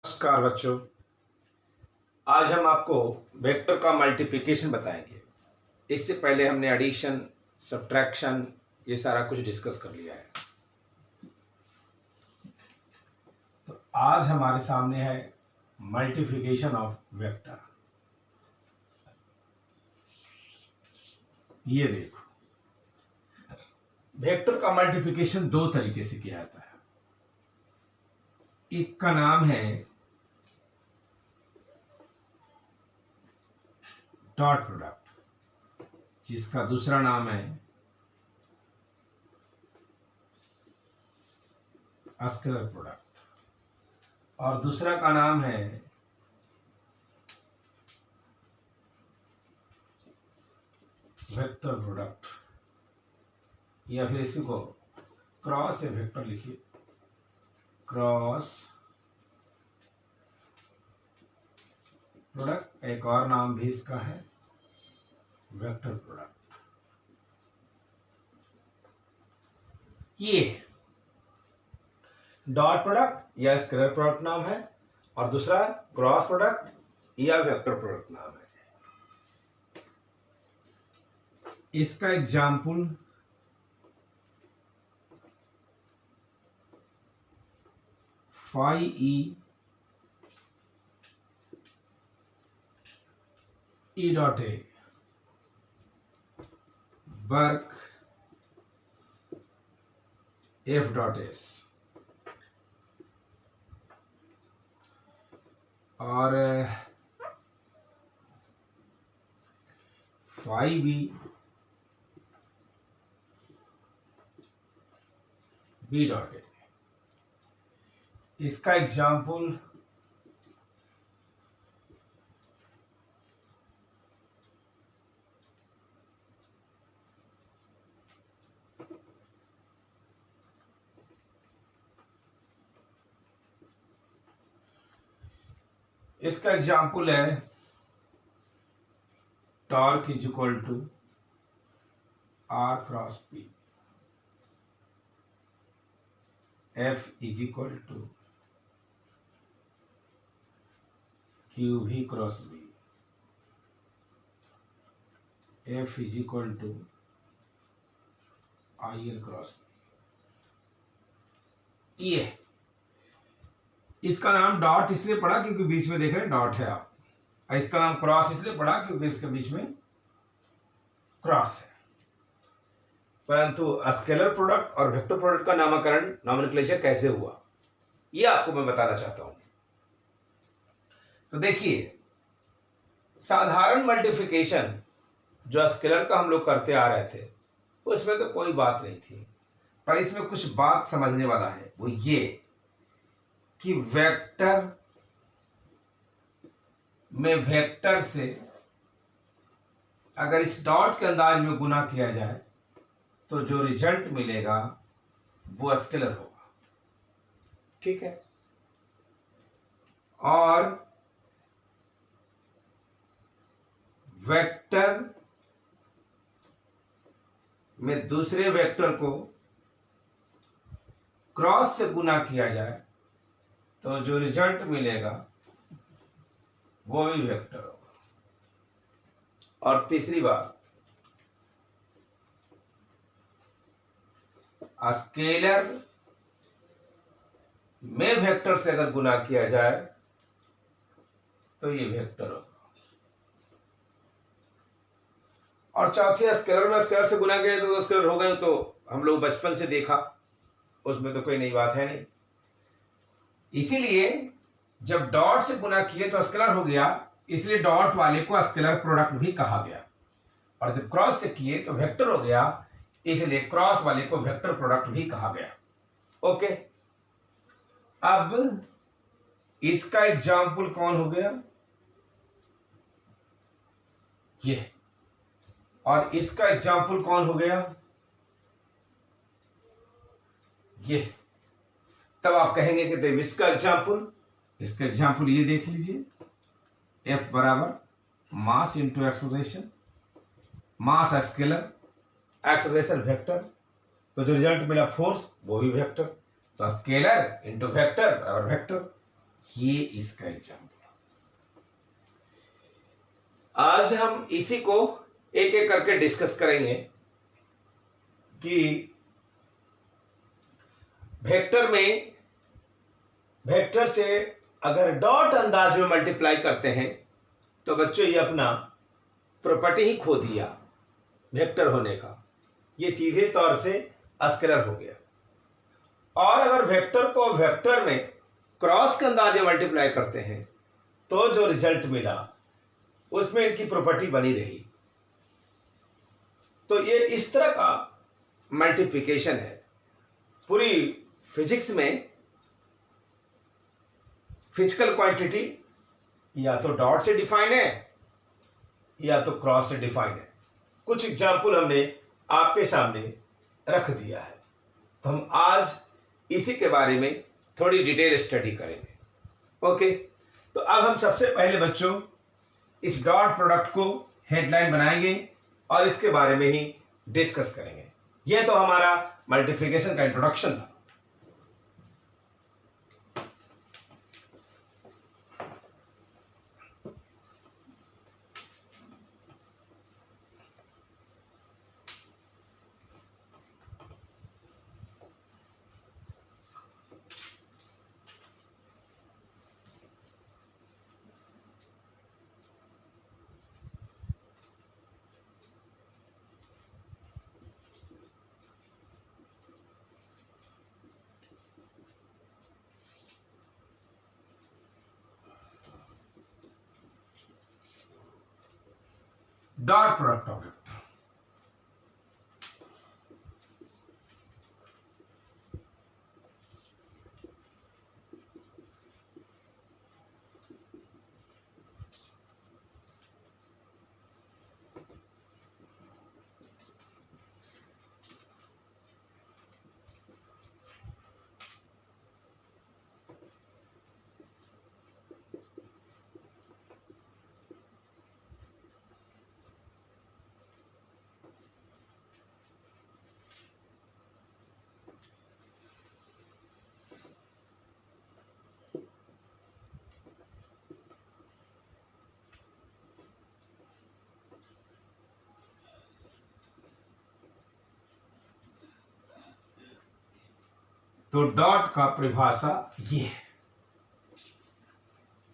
नमस्कार बच्चों। आज हम आपको वेक्टर का मल्टीप्लिकेशन बताएंगे। इससे पहले हमने एडिशन, सब्ट्रैक्शन ये सारा कुछ डिस्कस कर लिया है। तो आज हमारे सामने है मल्टीप्लिकेशन ऑफ वेक्टर। ये देखो, वेक्टर का मल्टीप्लिकेशन दो तरीके से किया जाता है। एक का नाम है डॉट प्रोडक्ट, जिसका दूसरा नाम है स्केलर प्रोडक्ट, और दूसरा का नाम है वेक्टर प्रोडक्ट, या फिर इसी को क्रॉस से वेक्टर लिखिए, क्रॉस प्रोडक्ट। एक और नाम भी इसका है वेक्टर प्रोडक्ट। ये डॉट प्रोडक्ट या स्केलर प्रोडक्ट नाम है, और दूसरा क्रॉस प्रोडक्ट या वेक्टर प्रोडक्ट नाम है। इसका example phi E dot A, work F dot S, और फाई बी डॉट ए। इसका एग्जाम्पल है torque is equal to r cross p, F is equal to q v cross B, F is equal to I L cross B. ये इसका नाम dot इसलिए पड़ा क्योंकि बीच में देख रहे हैं डॉट है आप। इसका नाम क्रॉस इसलिए पड़ा क्योंकि इसके बीच में क्रॉस है। परंतु स्केलर प्रोडक्ट और वेक्टर प्रोडक्ट का नामकरण, नॉमेनक्लेचर कैसे हुआ, ये आपको मैं बताना चाहता हूं। तो देखिए, साधारण मल्टीप्लिकेशन जो स्केलर का हम लोग करते आ रहे थे उसमें तो कोई बात नहीं थी, पर इसमें कुछ बात समझने वाला है। वो ये कि वेक्टर में वेक्टर से अगर इस डॉट के अंदाज में गुना किया जाए तो जो रिजल्ट मिलेगा वो स्केलर होगा। ठीक है। और वेक्टर में दूसरे वेक्टर को क्रॉस से गुना किया जाए तो जो रिजल्ट मिलेगा वो भी वेक्टर होगा। और तीसरी बात, स्केलर में वेक्टर से अगर गुना किया जाए तो ये वेक्टर होगा। और चौथी, स्केलर में स्केलर से गुना किया तो स्केलर हो गए, तो हम लोग बचपन से देखा, उसमें तो कोई नई बात है नहीं। इसीलिए जब डॉट से गुना किए तो स्केलर हो गया, इसलिए डॉट वाले को स्केलर प्रोडक्ट भी कहा गया। और जब क्रॉस से किए तो वेक्टर हो गया, इसलिए क्रॉस वाले को वेक्टर प्रोडक्ट भी कहा गया। ओके। अब इसका एग्जाम्पल कौन हो गया? ये। और इसका एग्जाम्पल कौन हो गया? ये। तब आप कहेंगे कि देव इसका एग्जाम्पल ये देख लीजिए, F बराबर मास इंटू एक्सेलरेशन, मास स्केलर, एक्सेलरेशन वेक्टर, तो जो रिजल्ट मिला फोर्स वो भी वेक्टर, तो स्केलर इंटू वेक्टर बराबर वेक्टर। ये इसका एग्जाम्पल। आज हम इसी को एक एक करके डिस्कस करेंगे कि वेक्टर से अगर डॉट अंदाज में मल्टीप्लाई करते हैं तो बच्चों ये अपना प्रॉपर्टी ही खो दिया वेक्टर होने का, ये सीधे तौर से स्केलर हो गया। और अगर वेक्टर को वेक्टर में क्रॉस के अंदाज में मल्टीप्लाई करते हैं तो जो रिजल्ट मिला उसमें इनकी प्रॉपर्टी बनी रही। तो ये इस तरह का मल्टीप्लिकेशन है। पूरी फिजिक्स में फिजिकल क्वांटिटी या तो डॉट से डिफाइन है या तो क्रॉस से डिफाइन है। कुछ एग्जाम्पल हमने आपके सामने रख दिया है, तो हम आज इसी के बारे में थोड़ी डिटेल स्टडी करेंगे। ओके, तो अब हम सबसे पहले बच्चों इस डॉट प्रोडक्ट को हेडलाइन बनाएंगे और इसके बारे में ही डिस्कस करेंगे। यह तो हमारा मल्टीप्लिकेशन का इंट्रोडक्शन था। Dot product of vector. तो डॉट का परिभाषा ये है।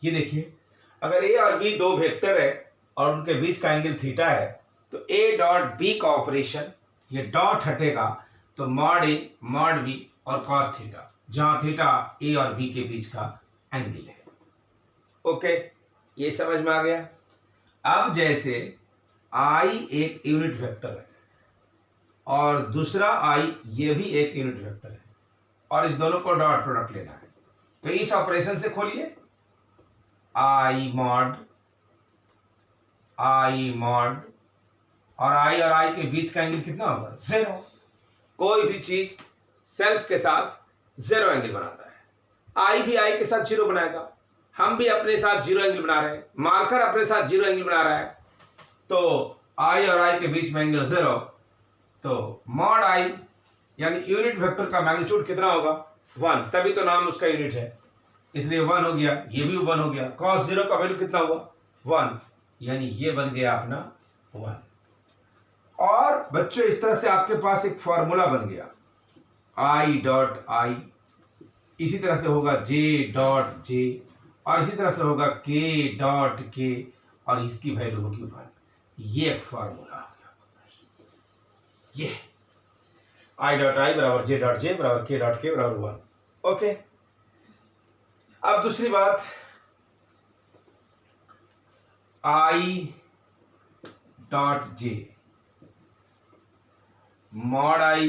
ये देखिए, अगर ए और बी दो वेक्टर है और उनके बीच का एंगल थीटा है तो ए डॉट बी का ऑपरेशन, ये डॉट हटेगा तो मॉड ए मॉड बी और कॉस थीटा, जहां थीटा ए और बी के बीच का एंगल है। ओके, ये समझ में आ गया। अब जैसे आई एक यूनिट वेक्टर है और दूसरा आई ये भी एक यूनिट वेक्टर है और इस दोनों को डॉट प्रोडक्ट लेना है, तो इस ऑपरेशन से खोलिए आई मॉड और आई के बीच का एंगल कितना होगा? 0। कोई भी चीज सेल्फ के साथ 0 एंगल बनाता है। आई भी आई के साथ 0 बनाएगा, हम भी अपने साथ 0 एंगल बना रहे हैं, मार्कर अपने साथ 0 एंगल बना रहा है। तो आई और आई के बीच में एंगल 0, तो मॉड आई यानी यूनिट वेक्टर का मैग्नीट्यूड कितना होगा? 1, तभी तो नाम उसका यूनिट है, इसलिए 1 हो गया, ये भी 1 हो गया। cos 0 का वैल्यू कितना हुआ? 1, यानी ये बन गया अपना 1। और बच्चों इस तरह से आपके पास एक फॉर्मूला बन गया, आई डॉट आई इसी तरह से होगा जे डॉट जे और इसी तरह से होगा के डॉट के और इसकी वैल्यू होगी 1। ये एक फॉर्मूला आ गया। ये आई डॉट आई बराबर जे डॉट जे बराबर के डॉट के बराबर 1। ओके, अब दूसरी बात, i dot j mod i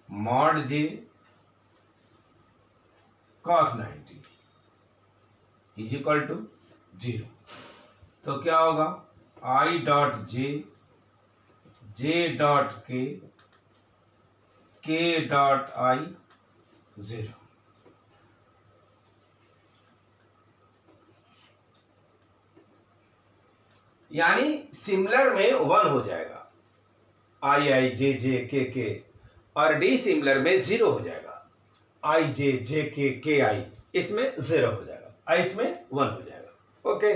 mod j cos 90 is equal to 0। तो क्या होगा? I dot j dot k dot i 0। यानी सिमिलर में 1 हो जाएगा, आई आई जे जे के और डी सिमिलर में 0 हो जाएगा, आई जे जे के आई इसमें 0 हो जाएगा और इसमें 1 हो जाएगा। ओके,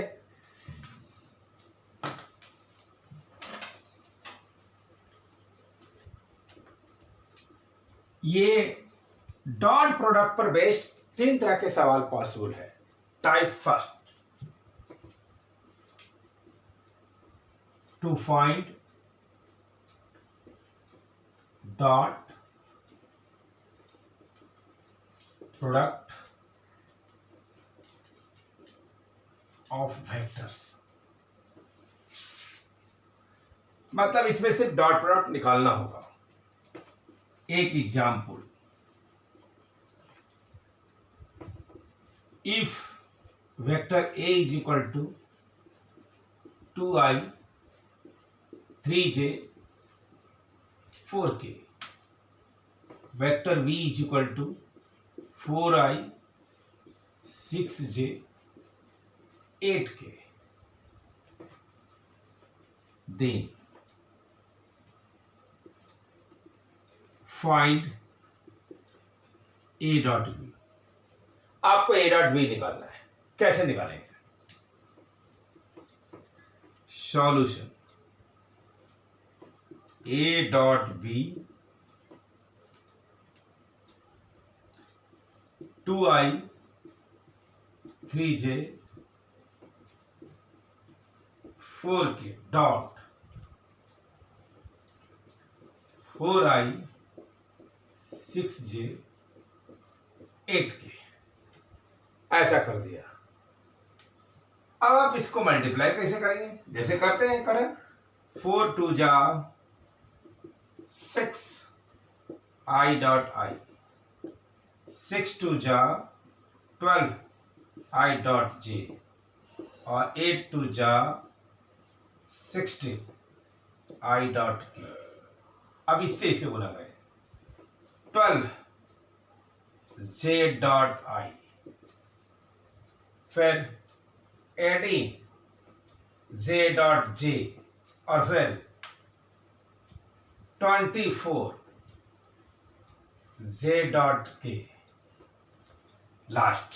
ये डॉट प्रोडक्ट पर बेस्ड 3 तरह के सवाल पॉसिबल है। Type first, to find dot product of vectors, मतलब इसमें से डॉट प्रोडक्ट निकालना होगा। एक example, if vector A is equal to 2i 3j 4k, vector V is equal to 4i 6j 8k, then find A dot B. आपको A dot B निकालना है। कैसे निकालेंगे? Solution, A dot B 2i 3j 4k dot 4i 6j 8k, ऐसा कर दिया। अब आप इसको मल्टीप्लाई कैसे करेंगे? जैसे करते हैं करें। 4 2 जा 6 i डॉट i, 6 2 जा 12 i डॉट j, और 8 2 जा 16 i डॉट k। अब इससे इसे गुना करें। 12 j डॉट i, फिर 18 j डॉट j, और फिर 24 j dot k, last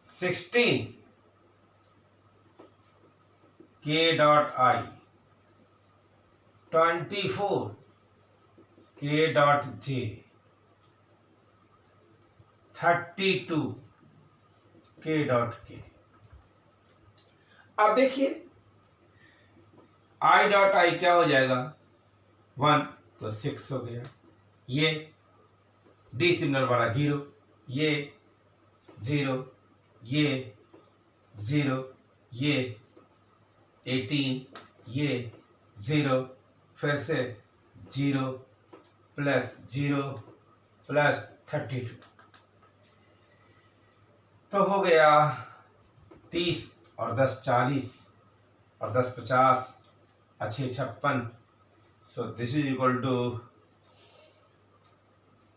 16 k dot i, 24 k dot j, 32 k dot k। अब देखिए i डॉट i क्या हो जाएगा? 1 तो 6 हो गया, ये डी सिग्नल वाला 0, ये 0, ये 0, ये 18, ये 0, फिर से 0 प्लस 0 प्लस 32, तो हो गया 30 और 10 40 और 10 50, अच्छे 56। So this is equal to,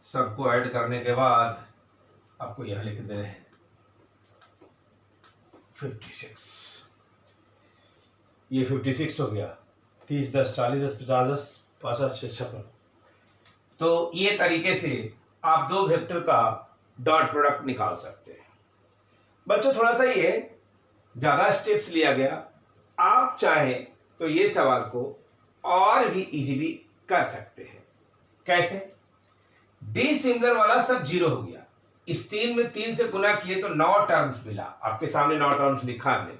सबको ऐड करने के बाद आपको यह लिख दे 56। ये 56 हो गया। 30 10 40 10 50 10 50 56। तो ये तरीके से आप दो वेक्टर का डॉट प्रोडक्ट निकाल सकते हैं। बच्चों थोड़ा सा ये ज्यादा स्टेप्स लिया गया, आप चाहें तो ये सवाल को और भी इजीली कर सकते हैं। कैसे? डी सिमिलर वाला सब 0 हो गया, इस 3 में 3 से गुना किए तो 9 टर्म्स मिला। आपके सामने 9 टर्म्स लिखा हमने,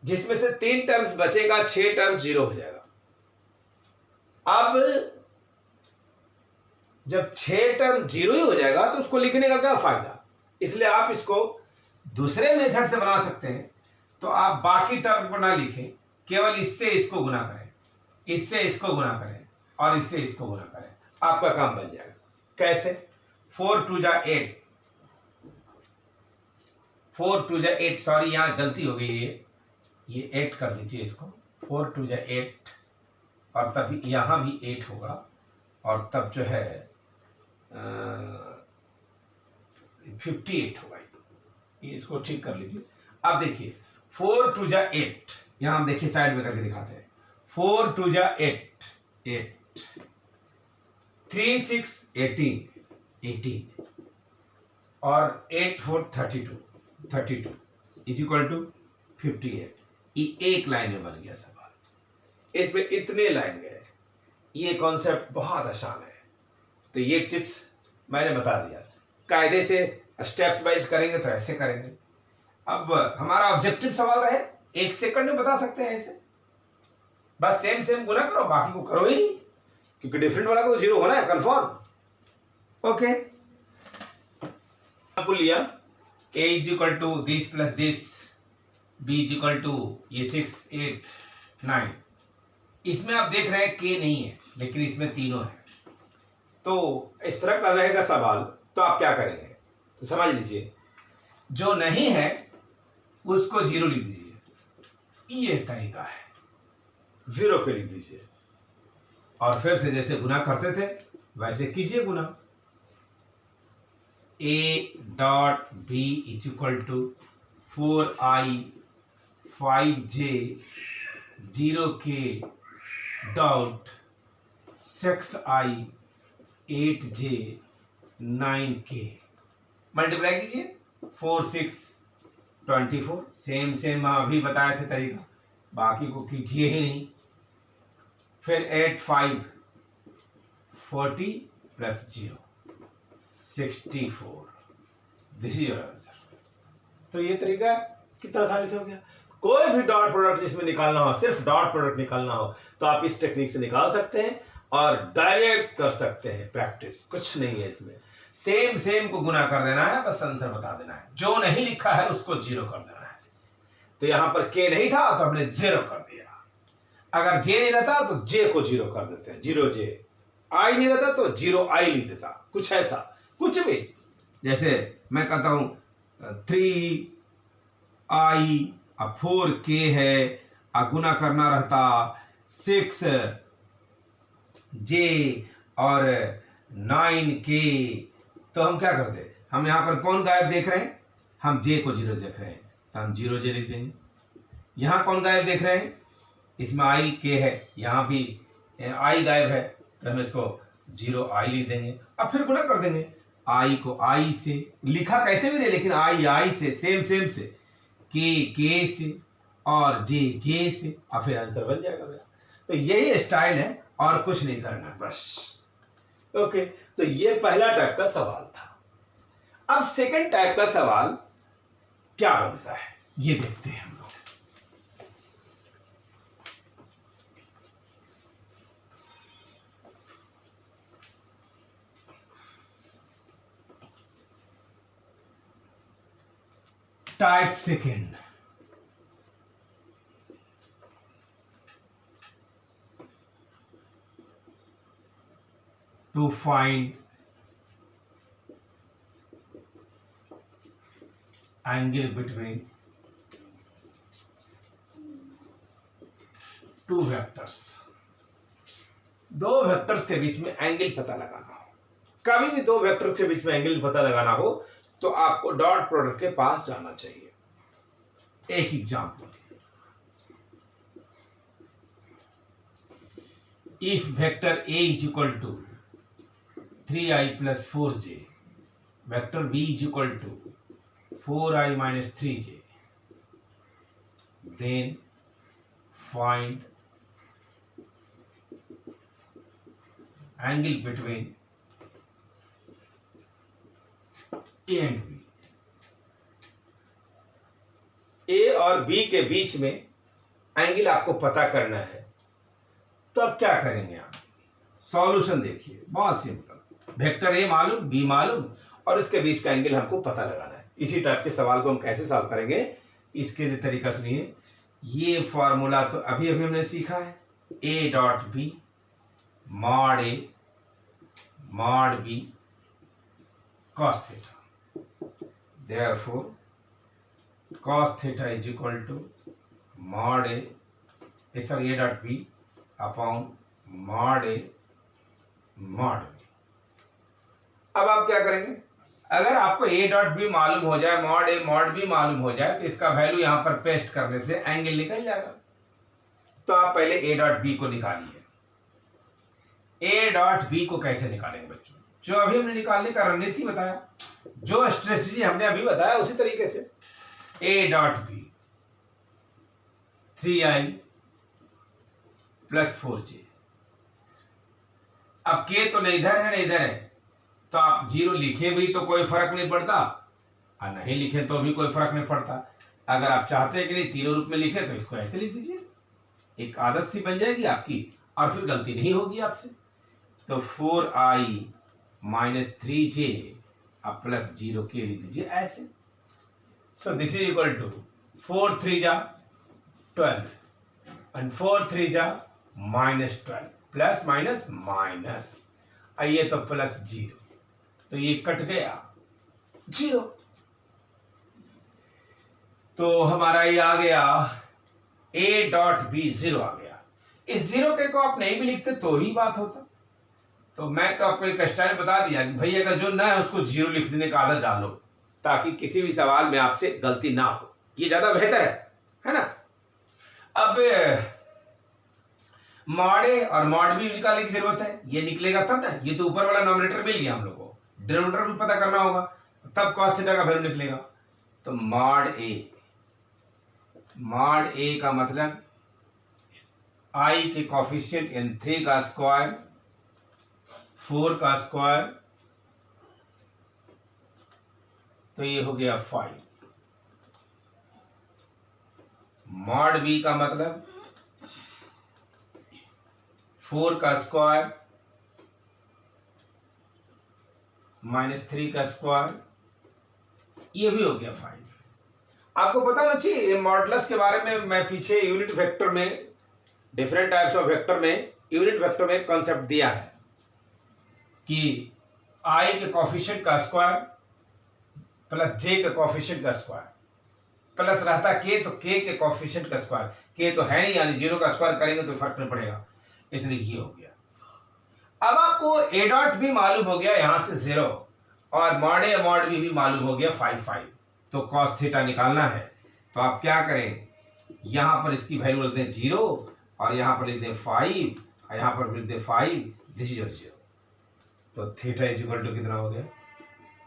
जिसमें से 3 टर्म्स बचेगा, 6 टर्म्स 0 हो जाएगा। अब जब 6 टर्म 0 ही हो जाएगा तो उसको लिखने का क्या फायदा? इसलिए आप इसको दूसरे मेथड से बना सकते हैं। तो आप बाकी टर्म को ना लिखें, केवल इससे इसको गुना करें, इससे इसको गुना करें और इससे इसको गुना करें, आपका काम बन जाएगा। कैसे? 4 2 जा 8, 4 2 जा 8, सॉरी यहां गलती हो गई, ये 8 कर दीजिए इसको। 4 2 जा 8, और तब यहां भी 8 होगा, और तब जो है 58 होगा। ये इसको ठीक कर लीजिए। अब देखिए 4 2 जा 8, यहां हम देखिए साइड में करके दिखाते हैं। 4 2 जा 8 8, 3 6 18 18, और 8 4 32 इज इक्वल टू 58। ये एक लाइन में बन गया सवाल, इसमें इतने लाइन गए। ये कॉन्सेप्ट बहुत आसान है, तो ये टिप्स मैंने बता दिया। कायदे से स्टेप्स वाइज करेंगे तो ऐसे करेंगे। अब हमारा ऑब्जेक्टिव सवाल रहे, 1 सेकंड में बता सकते हैं ऐसे, बस सेम सेम गुना करो, बाकी को करो ही नहीं, क्योंकि डिफरेंट वाला को तो 0 होना है कंफर्म। ओके, लिया a is equal to this plus this, b is equal to ये 6 8 9। इसमें आप देख रहे हैं k नहीं है, लेकिन इसमें तीनों है। तो इस तरह का रहेगा सवाल, तो आप क्या करेंगे, तो समझ लीजिए, जो नहीं है उसको 0 लिख दीजिए, ये तरीका है, 0 के लिख दीजिए, और फिर से जैसे गुना करते थे वैसे कीजिए गुना। a dot b is equal to 4i 5j 0k dot 6i 8j 9k। Multiply कीजिए, 4 6 24, सेम सेम अभी बताए थे तरीका, बाकी को कीजिए ही नहीं। फिर 8 5 40 plus 0 64, this is your answer. तो ये तरीका कितना आसानी से हो गया। कोई भी डॉट प्रोडक्ट जिसमें निकालना हो, सिर्फ डॉट प्रोडक्ट निकालना हो, तो आप इस टेक्निक से निकाल सकते हैं और डायरेक्ट कर सकते हैं। प्रैक्टिस कुछ नहीं है इसमें, सेम सेम को गुना कर देना है, बस आंसर बता देना है। जो नहीं लिखा है उसको 0 कर देना है। तो यहां पर k नहीं था तो हमने 0 कर दिया। अगर j नहीं रहता तो j को 0 कर देते हैं, 0j। i नहीं रहता तो 0i लिख देता, कुछ ऐसा, कुछ भी। जैसे मैं कहता हूं 3i अब 4k है, गुना करना रहता 6j और 9k, तो हम क्या करते, हम यहां पर कौन गायब देख रहे हैं, हम j को 0 देख रहे हैं, तो हम 0j लिख देंगे। यहां कौन गायब देख रहे हैं, इसमें i k है, यहां भी i गायब है, तो हम इसको 0i लिख देंगे। अब फिर गुना कर देंगे, i को i से, लिखा कैसे भी नहीं, लेकिन i से, सेम सेम से, k से और j से, और फिर आंसर बन जाएगा मेरा। तो यही स्टाइल है और कुछ नहीं करना बस। ओके, तो ये पहला टाइप का सवाल था। अब सेकंड टाइप का सवाल क्या बनता है ये देखते हैं हम लोग। Type second, to find angle between two vectors। दो वेक्टर्स के बीच में एंगल पता लगाना हो, कभी भी दो वेक्टर के बीच में एंगल पता लगाना हो तो आपको डॉट प्रोडक्ट के पास जाना चाहिए। एक example, if vector a is equal to 3i plus 4j, vector b is equal to 4i minus 3j, then find angle between a and b। a और b के बीच में एंगल आपको पता करना है, तो अब क्या करेंगे आप, सॉल्यूशन देखिए, बहुत सिंपल। वेक्टर ए मालूम, बी मालूम, और इसके बीच का एंगल हमको पता लगाना है। इसी टाइप के सवाल को हम कैसे सॉल्व करेंगे, इसके लिए तरीका सुनिए। ये फॉर्मूला तो अभी अभी हमने सीखा है, A dot B mod A mod B cos theta, therefore cos theta is equal to mod A sorry A dot B upon mod A mod B. अब आप क्या करेंगे, अगर आपको ए डॉट बी मालूम हो जाए, मॉड ए मॉड बी मालूम हो जाए, तो इसका वैल्यू यहां पर पेस्ट करने से एंगल निकल जाएगा। तो आप पहले ए डॉट बी को निकालिए। ए डॉट बी को कैसे निकालेंगे बच्चों, जो अभी हमने निकालने का रणनीति बताया, जो स्ट्रेटजी हमने अभी बताया उसी तरीके से a dot B 3i plus 4j। अब k तो न इधर है न इधर है, तो आप 0 लिखे भी तो कोई फर्क नहीं पड़ता और नहीं लिखे तो भी कोई फर्क नहीं पड़ता। अगर आप चाहते हैं कि नहीं तीनों रूप में लिखे तो इसको ऐसे लिख दीजिए, एक आदत सी बन जाएगी आपकी और फिर गलती नहीं होगी आपसे। तो 4i माइनस 3j अब प्लस 0k लिख दीजिए ऐसे। So this is equal to 4 3 जा 12 एंड 4 3 जा माइनस 12 प्लस माइनस माइनस, आइए तो प्लस 0, तो ये कट गया 0। तो हमारा ये आ गया a डॉट बी 0 आ गया। इस 0 के को आप नहीं भी लिखते तो ही बात होता। तो मैं तो आपको एक स्टाइल बता दिया कि भाई अगर जो ना है उसको 0 लिख देने का आदत डालो, ताकि किसी भी सवाल में आपसे गलती ना हो, ये ज्यादा बेहतर है ना। अब मॉड ए और मॉड बी निकालने की जरूरत है, ये निकलेगा तब ना। ये तो ऊपर वाला नॉमिनेटर मिल गया हम लोग को, डिनोमिनेटर भी पता करना होगा, तब cos थीटा का वैल्यू निकलेगा। तो मॉड ए का मतलब आई के कॉफिशिएंट यानी 3 का स्क्वायर 4 का स्क्वायर, तो ये हो गया 5। मॉड बी का मतलब 4 का स्क्वायर माइनस 3 का स्क्वायर, ये भी हो गया 5। आपको पता होना चाहिए मॉडुलस के बारे में, मैं पीछे यूनिट वेक्टर में, डिफरेंट टाइप्स ऑफ वेक्टर में, यूनिट वेक्टर में कॉन्सेप्ट दिया है कि आई के कॉफिशिएंट का स्क्वायर प्लस जे के कॉफिशिएंट का स्क्वायर प्लस रहता के, तो के के कॉफिशिएंट का स्क्वायर, के तो है नहीं यानी 0 का स्क्वायर करेंगे तो फर्क नहीं पड़ेगा, इसलिए ये हो गया। अब आपको a डॉट भी मालूम हो गया यहां से 0 और मॉड ए मॉड बी भी मालूम हो गया 5। तो cos थीटा निकालना है, तो आप क्या करें, यहां पर इसकी वैल्यू लिख दें 0 और यहां पर लिख दें 5 और यहां पर लिख दें 5, दिस इज 0। तो थीटा इज इक्वल टू कितना हो गया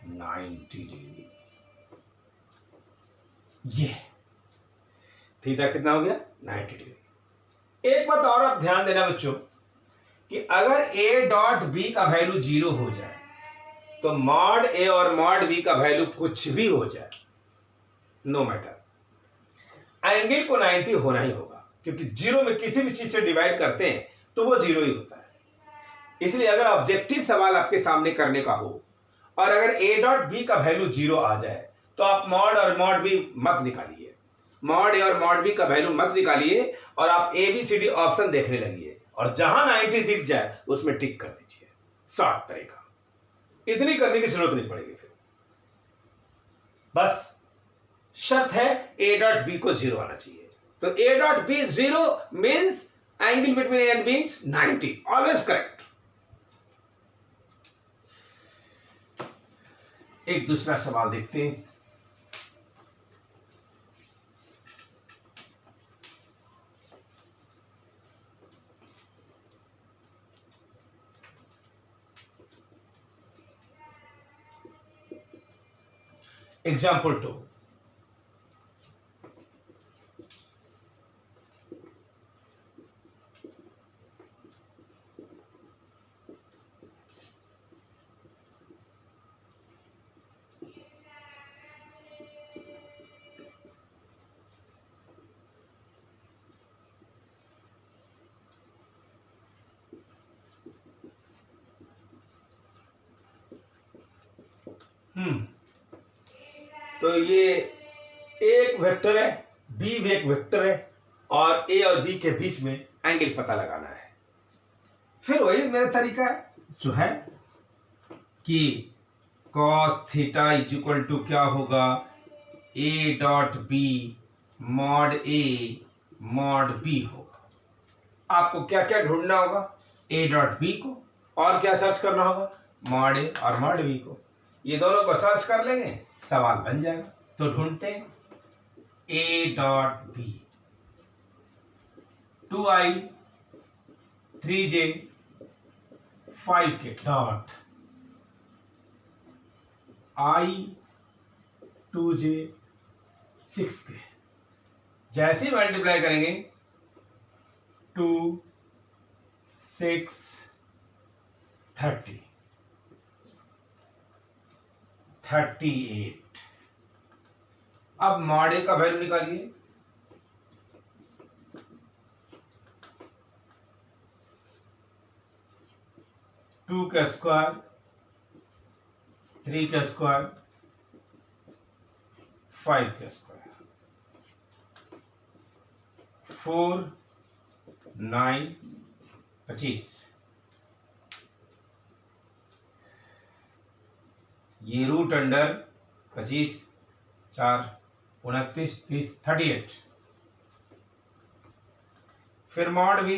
90 डिग्री। ये थीटा कितना हो गया 90 डिग्री। एक बात और आप ध्यान देना बच्चों कि अगर a डॉट बी का वैल्यू 0 हो जाए तो मॉड ए और मॉड बी का वैल्यू कुछ भी हो जाए, नो मैटर, एंगल को 90 होना ही होगा, क्योंकि 0 में किसी भी चीज से डिवाइड करते हैं तो वो 0 ही होता है। इसलिए अगर ऑब्जेक्टिव सवाल आपके सामने करने का हो और अगर a डॉट बी का वैल्यू 0 आ जाए तो आप मॉड और मॉड बी मत निकालिए, मॉड ए और मॉड बी का वैल्यू मत निकालिए और आप ABCD ऑप्शन देखने लगिए और जहां 90 दिख जाए उसमें टिक कर दीजिए, शॉर्ट तरीका। इतनी करने की जरूरत नहीं पड़ेगी फिर, बस शर्त है a डॉट बी को 0 आना चाहिए। तो a dot B 0 means angle between A and B is 90, always correct. एक दूसरा सवाल देखते हैं। एग्जाम्पल 2, तो ये एक वेक्टर है, बी भी एक वेक्टर है और ए और बी के बीच में एंगल पता लगाना है। फिर वही मेरा तरीका है जो है कि cos theta is equal to क्या होगा a dot B mod A mod B होगा। आपको क्या क्या ढूंढना होगा, a डॉट बी को, और क्या सर्च करना होगा मॉड ए और मॉड बी को। ये दोनों को सर्च कर लेंगे, सवाल बन जाएगा। तो ढूंढते हैं a dot B 2i 3j 5k dot i 2j 6k, जैसे ही मल्टीप्लाई करेंगे 2 6 30 38। अब मॉड ए का वैल्यू निकालिए। टू का स्क्वायर, 3 का स्क्वायर, 5 का स्क्वायर, 4 9 25। ये रूट अंडर 25 4 29 30 38। फिर मॉड बी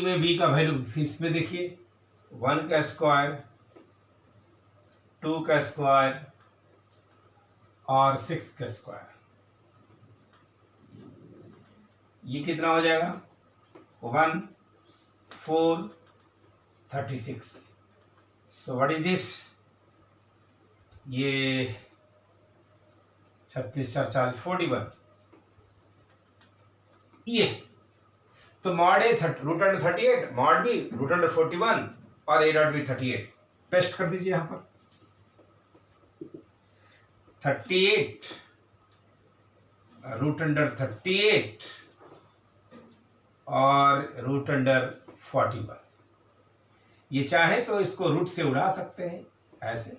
में बी का वैल्यू इसमें देखिए 1 का स्क्वायर, 2 का स्क्वायर और 6 का स्क्वायर। ये कितना हो जाएगा 1 4 36। सो व्हाट इज दिस, ये 36 4 40 41। ये तो mod A root under 38, mod B root under 41 और ए डॉट बी 38। पेस्ट कर दीजिए यहां पर 38 रूट अंडर 38 और रूट अंडर 41। ये चाहे तो इसको रूट से उड़ा सकते हैं ऐसे,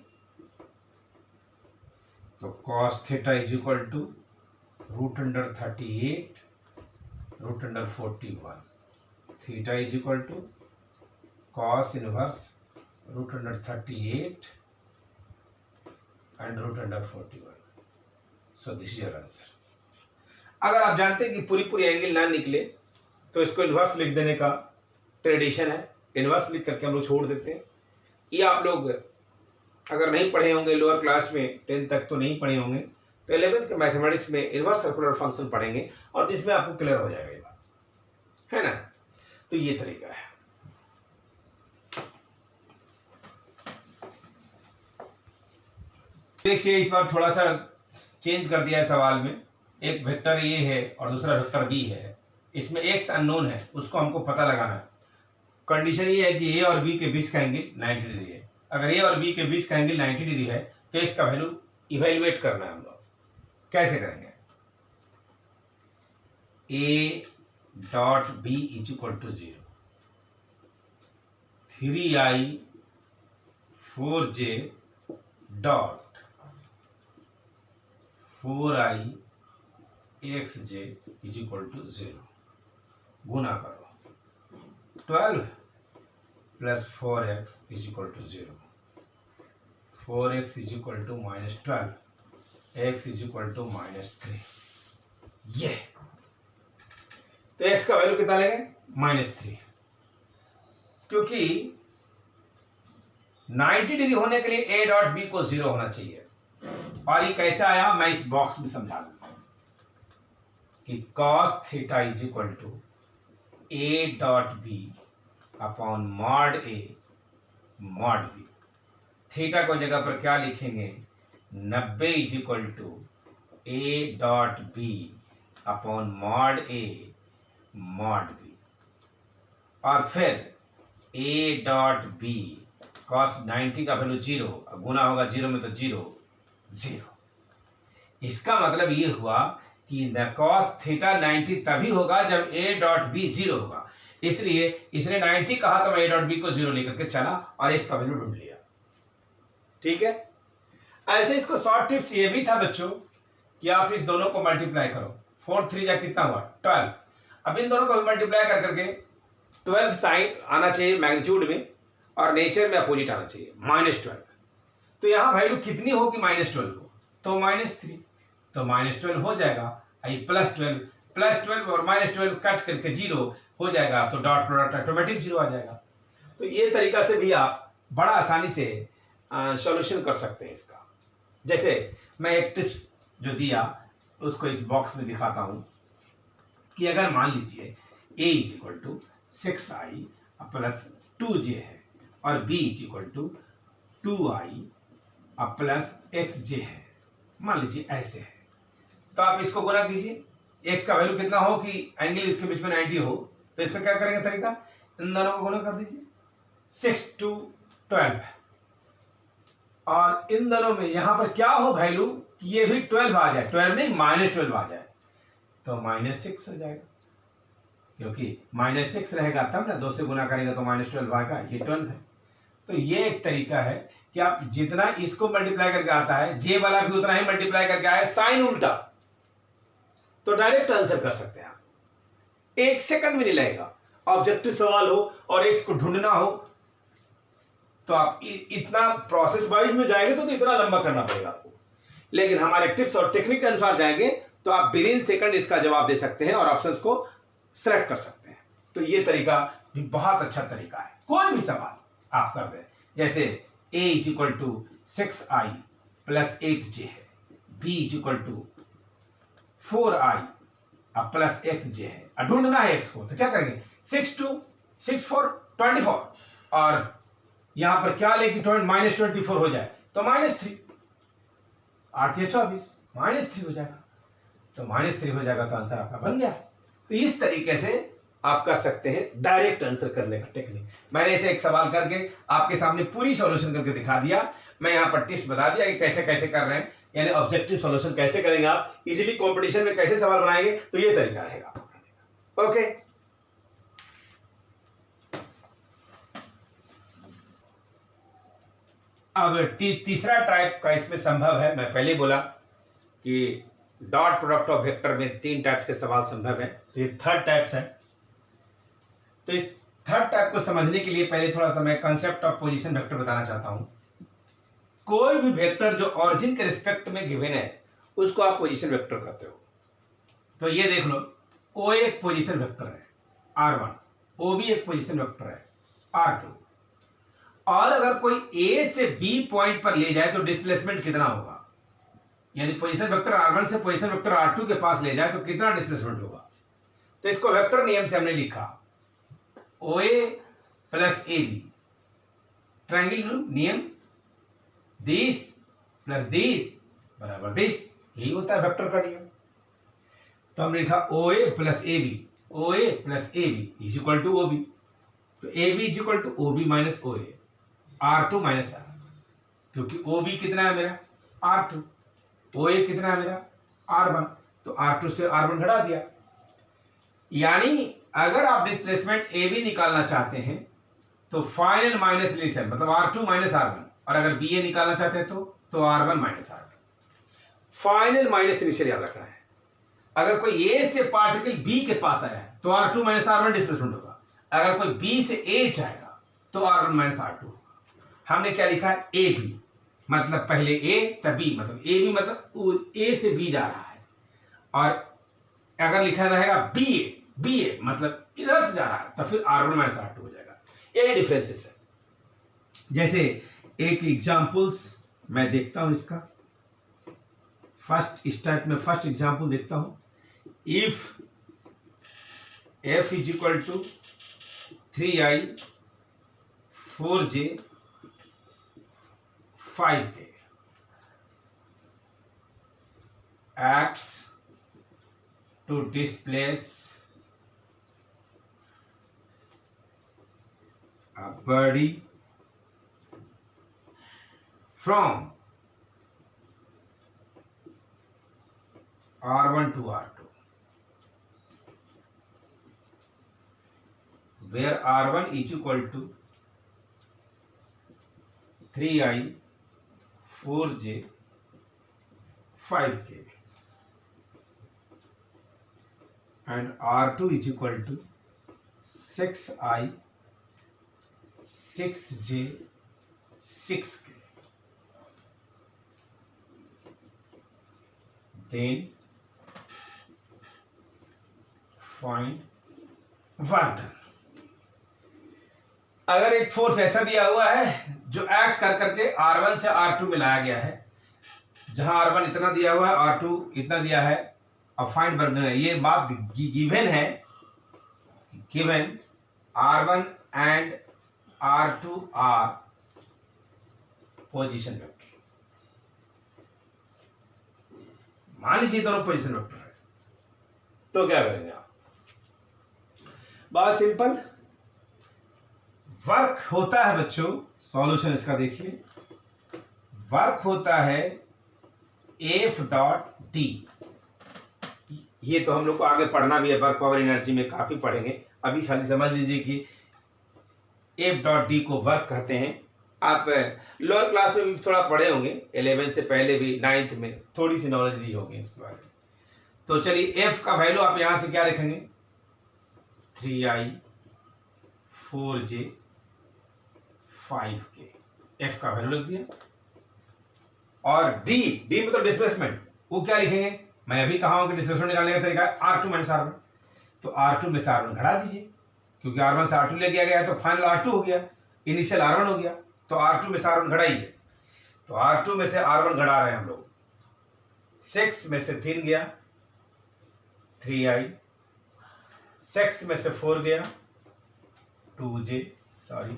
तो cos theta is equal to root under 38 root under 41, theta is equal to cos inverse root under 38 and root under 41। So this is your answer. अगर आप जानते हैं कि पूरी पूरी एंगल ना निकले तो इसको इनवर्स लिख देने का ट्रेडिशन है, इनवर्स लिख करके हम लोग छोड़ देते हैं। ये आप लोग अगर नहीं पढ़े होंगे लोअर क्लास में, 10 तक तो नहीं पढ़े होंगे, तो 11th के मैथमेटिक्स में इनवर्स सर्कुलर फंक्शन पढ़ेंगे और जिसमें आपको क्लियर हो जाएगा ये बात, है ना। तो ये तरीका है। देखिए इस बार थोड़ा सा चेंज कर दिया है सवाल में, एक वेक्टर ए है और दूसरा वेक्टर बी है, इसमें एक्स अननोन है, उसको हमको पता लगाना है। कंडीशन ये है कि ए और बी के बीच का एंगल 90 डिग्री है। अगर ए और बी के बीच का एंगल 90 डिग्री है तो एक्स का वैल्यू इवेल्युएट करना है हम लोग। कैसे करेंगे, A dot B is equal to 0, 3i 4j dot 4i xj is equal to 0। गुना करो 12 plus 4x is equal to 0, 4x is equal to -12, x is equal to -3। ये तो x का वैल्यू कितना लेंगे -3, क्योंकि 90 डिग्री होने के लिए a डॉट b को 0 होना चाहिए। और ये कैसे आया मैं इस बॉक्स में समझा दूंगा कि cos theta is equal to a dot b upon mod a mod b। Theta को जगह पर क्या लिखेंगे, 90 is equal to a dot b upon mod a mod b। और फिर a डॉट b cos 90 का वैल्यू 0, गुना होगा 0 में तो 0 0। इसका मतलब ये हुआ कि cos थीटा 90 तभी होगा जब a डॉट b 0 होगा। इसलिए इसने 90 कहा तो मैं a डॉट b को 0 लेकर के चला और इसका वैल्यू ढूंढ लिया। ठीक है, ऐसे इसको शॉर्ट टिप्स ये भी था बच्चों कि आप इस दोनों को मल्टीप्लाई करो, 4 3 जा कितना हुआ 12। अब इन दोनों को मल्टीप्लाई कर करके 12 साइन आना चाहिए मैग्नीट्यूड में और नेचर में अपोजिट आना चाहिए -12। तो यहाँ वैल्यू कितनी होगी -12 को, तो -3, तो -12 हो जाएगा। आई +12 और -12 कट करके 0 हो जाएगा, तो डॉट प्रोडक्ट ऑटोमेटिक 0 आ जाएगा। तो ये तरीका से भी आप बड़ा आसानी से सॉल्यूशन कर सकते हैं इसका। जैसे मैं एक टिप्स जो दिया उसको इस बॉक्स में दिखाता हूं कि अगर मान लीजिए a is equal to 6i + 2j है और b is equal to 2i अब प्लस एक्स जे है, मान लीजिए ऐसे है, तो आप इसको गुना कीजिए, x का वैल्यू कितना हो कि एंगल इसके बीच में 90 हो, तो इसका क्या करेंगे तरीका, इन दोनों को गुना कर दीजिए, 6 to 12, और इन दोनों में यहां पर क्या हो वैल्यू कि ये भी 12 आ जाए, 12 नहीं -12 आ जाए, तो -6 हो जाएगा, क्योंकि -6 रहेगा तब ना 2 से गुना करेंगे तो -12 आएगा, ये 12 है। तो ये एक तरीका है कि आप जितना इसको मल्टीप्लाई करके आता है, जे वाला भी उतना ही मल्टीप्लाई करके आए, साइन उल्टा, तो डायरेक्ट आंसर कर सकते हैं आप, 1 सेकंड भी नहीं लगेगा। ऑब्जेक्टिव सवाल हो और एक्स को ढूंढना हो तो आप इतना प्रोसेस वाइज में जाएंगे तो इतना लंबा करना पड़ेगा आपको, लेकिन हमारे टिप्स और टेक्निक के अनुसार जाएंगे तो आप विद इन सेकंड इसका जवाब दे सकते हैं और ऑप्शंस को सिलेक्ट कर सकते हैं। तो ये तरीका भी बहुत अच्छा तरीका है, कोई भी सवाल आप कर दें, जैसे a is equal to 6i plus 8j है, b is equal to 4i plus xj है, ढूंढना है x को, तो क्या करेंगे 6 2 6 4 24, और यहां पर क्या लेके -24 हो जाए तो -3, 8 या 24 -3 हो जाएगा, तो -3 हो जाएगा तो आंसर आपका बन गया। तो इस तरीके से आप कर सकते हैं डायरेक्ट आंसर करने का टेक्निक। मैंने इसे एक सवाल करके आपके सामने पूरी सॉल्यूशन करके दिखा दिया, मैं यहां पर टिप्स बता दिया कि कैसे कैसे कर रहे हैं, यानी ऑब्जेक्टिव सॉल्यूशन कैसे करेंगे आप, इजीली कंपटीशन में कैसे सवाल बनाएंगे, तो ये तरीका रहेगा। ओके, अब तीसरा टाइप का इसमें संभव है, मैं पहले बोला कि डॉट प्रोडक्ट ऑफ वेक्टर में 3 टाइप्स के सवाल संभव है, तो ये थर्ड टाइप्स है। तो इस थर्ड टाइप को समझने के लिए पहले थोड़ा सा मैं कंसेप्ट ऑफ पोजीशन वेक्टर बताना चाहता हूं। कोई भी वेक्टर जो ऑरिजिन के रिस्पेक्ट में गिवन है उसको आप पोजीशन वेक्टर कहते हो। तो ये देख लो, ओ एक पोजीशन वेक्टर है r1, ओ भी एक पोजीशन वेक्टर है r2, और अगर कोई a से b पॉइंट पर ले जाए तो डिस्प्लेसमेंट कितना होगा, यानी पोजीशन वेक्टर r1 से पोजीशन वेक्टर r2 के पास ले जाए तो कितना डिस्प्लेसमेंट होगा। तो इसको वेक्टर नियम से हमने लिखा OA प्लस AB, ट्रायंगल नियम, दिस प्लस दिस बराबर दिस, यही होता है वेक्टर का नियम। तो हमने लिखा OA plus AB, OA plus AB is equal to OB, तो AB is equal to OB minus OA, R2 minus R, क्योंकि OB कितना है मेरा R2, OA कितना है मेरा R1, तो R2 से R1 घटा दिया। यानी अगर आप डिस्प्लेसमेंट ए बी निकालना चाहते हैं तो फाइनल माइनस इनिशियल मतलब R2 माइनस R1, और अगर बी ए निकालना चाहते हैं तो R1 minus R2, final minus initial याद रखना है। अगर कोई ए से पार्टिकल बी के पास आया है तो R2 माइनस R1 डिस्प्लेसमेंट होगा, अगर कोई बी से ए जाएगा तो R1 माइनस R2 होगा। हमने क्या लिखा है ए बी, मतलब पहले ए तब बी, मतलब ए बी मतलब ए से बी जा रहा है, और अगर लिखा रहेगा बी ए मतलब इधर से जा रहा है तो फिर R1 माइनस R2 हो जाएगा। ये डिफरेंसेस है। जैसे एक एग्जांपल्स मैं देखता हूं इसका, फर्स्ट इस टाइप में फर्स्ट एग्जांपल देखता हूं, if f is equal to 3i 4j 5k acts to displace a body from R1 to R2, where R1 is equal to 3i 4j 5k and R2 is equal to 6i 6j 6k. Then find work done. अगर एक force ऐसा दिया हुआ है जो act कर करके R1 से R2 में लाया गया है, जहां R1 इतना दिया हुआ है R2 इतना दिया है, अब फाइंड वर्क डन है। ये बात गिवन है, given R1 and R2 R position vector. मान लीजिए दोनों पोजीशन वेक्टर है, तो क्या करेंगे आप? बहुत सिंपल, वर्क होता है बच्चों, सॉल्यूशन इसका देखिए, वर्क होता है एफ डॉट डी। ये तो हम लोग को आगे पढ़ना भी है, वर्क पावर एनर्जी में काफी पढ़ेंगे, अभी खाली समझ लीजिए कि एफ डॉट डी को वर्क कहते हैं। आप लोअर क्लास में भी थोड़ा पढ़े होंगे, 11 से पहले भी 9th में थोड़ी सी नॉलेज ली होगी इसके बारे में। तो चलिए एफ का वैल्यू आप यहां से क्या रखेंगे? 3i 4j 5k, एफ का वैल्यू लिख दिया। और डी, डी मतलब डिस्प्लेसमेंट, वो क्या लिखेंगे? मैं अभी कहा हूं कि डिस्प्लेसमेंट निकालने का तरीका है R2 माइनस R1, तो R2 में से R1 घटा दीजिए, क्योंकि R1 से R2 ले गया तो फाइनल R2 हो गया, इनिशियल R1 हो गया, तो R2 में से R1 घटाइए। तो R2 में से R1 घटा रहे हैं हम लोग, 6 में से 3 गया 3i, 6 में से 4 गया 2j, सॉरी,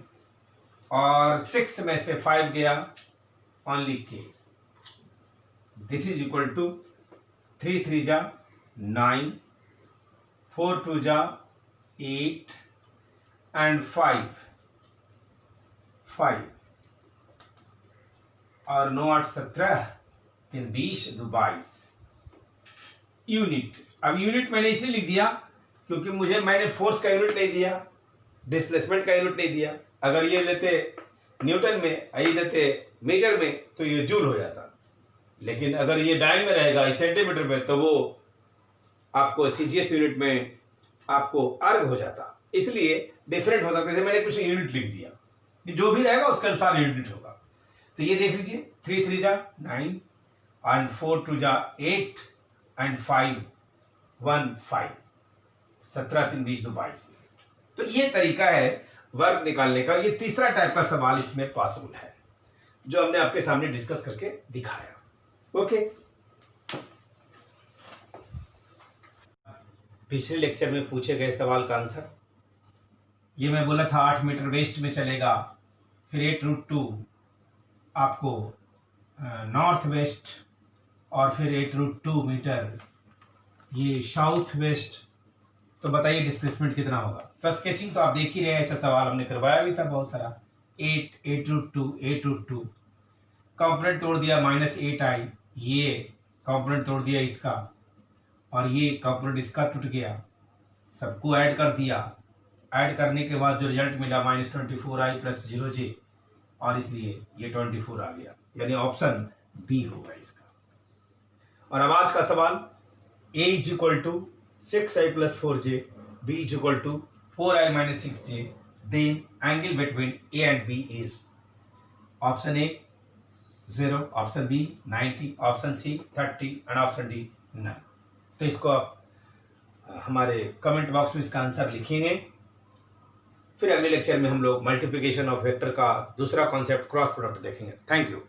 और 6 में से 5 गया only k। This is equal to 3 3 जा 9, 4 2 जा 8 एंड 5 और 9 8 17, 3 20 2 22 यूनिट। अब यूनिट मैंने इसलिए लिख दिया क्योंकि मैंने फोर्स का यूनिट नहीं दिया, डिस्प्लेसमेंट का यूनिट नहीं दिया। अगर ये लेते न्यूटन में, ये लेते मीटर में, तो ये जूल हो जाता, लेकिन अगर ये डाइन में रहेगा सेंटीमीटर में, तो वो आपको सीजीएस यूनिट में आपको अर्ग हो जाता, इसलिए डिफरेंट हो सकते थे। मैंने कुछ यूनिट लिख दिया कि जो भी रहेगा उसके अनुसार यूनिट होगा। तो ये देख लीजिए, 3 3 जा 9 एंड 4 2 जा 8 एंड 5 1 5, 17 3 20 2 22। तो ये तरीका है वर्क निकालने का। ये तीसरा टाइप का सवाल इसमें पॉसिबल है, जो हमने आपके सामने डिस्कस करके दिखाया। ओके, पिछले लेक्चर में पूछे गए सवाल का आंसर ये मैं बोला था 8 मीटर वेस्ट में चलेगा, फिर 8√2 आपको नॉर्थ वेस्ट, और फिर 8√2 मीटर ये साउथ वेस्ट। तो बताइए डिस्प्लेसमेंट कितना होगा? तो स्केचिंग तो आप देख ही रहे हैं, ऐसा सवाल हमने करवाया भी था बहुत सारा। 8√2 कंपोनेंट तोड़ दिया -8i, ये कंपोनेंट तोड़ दिया इसका, और ये कंपोनेंट इसका टूट गया, सबको ऐड कर दिया। ऐड करने के बाद जो रिजल्ट मिला -24i + 0j, और इसलिए ये 24 आ गया, यानी ऑप्शन बी होगा इसका। और अब आज का सवाल, a = 6i + 4j, b = 4i - 6j, then angle between a and b is option A 0, option B 90, option C 30 and option D none. तो इसको आप हमारे कमेंट बॉक्स में इसका आंसर लिखेंगे। फिर अगले लेक्चर में हम लोग मल्टीप्लिकेशन ऑफ वेक्टर का दूसरा कॉन्सेप्ट क्रॉस प्रोडक्ट देखेंगे। Thank you.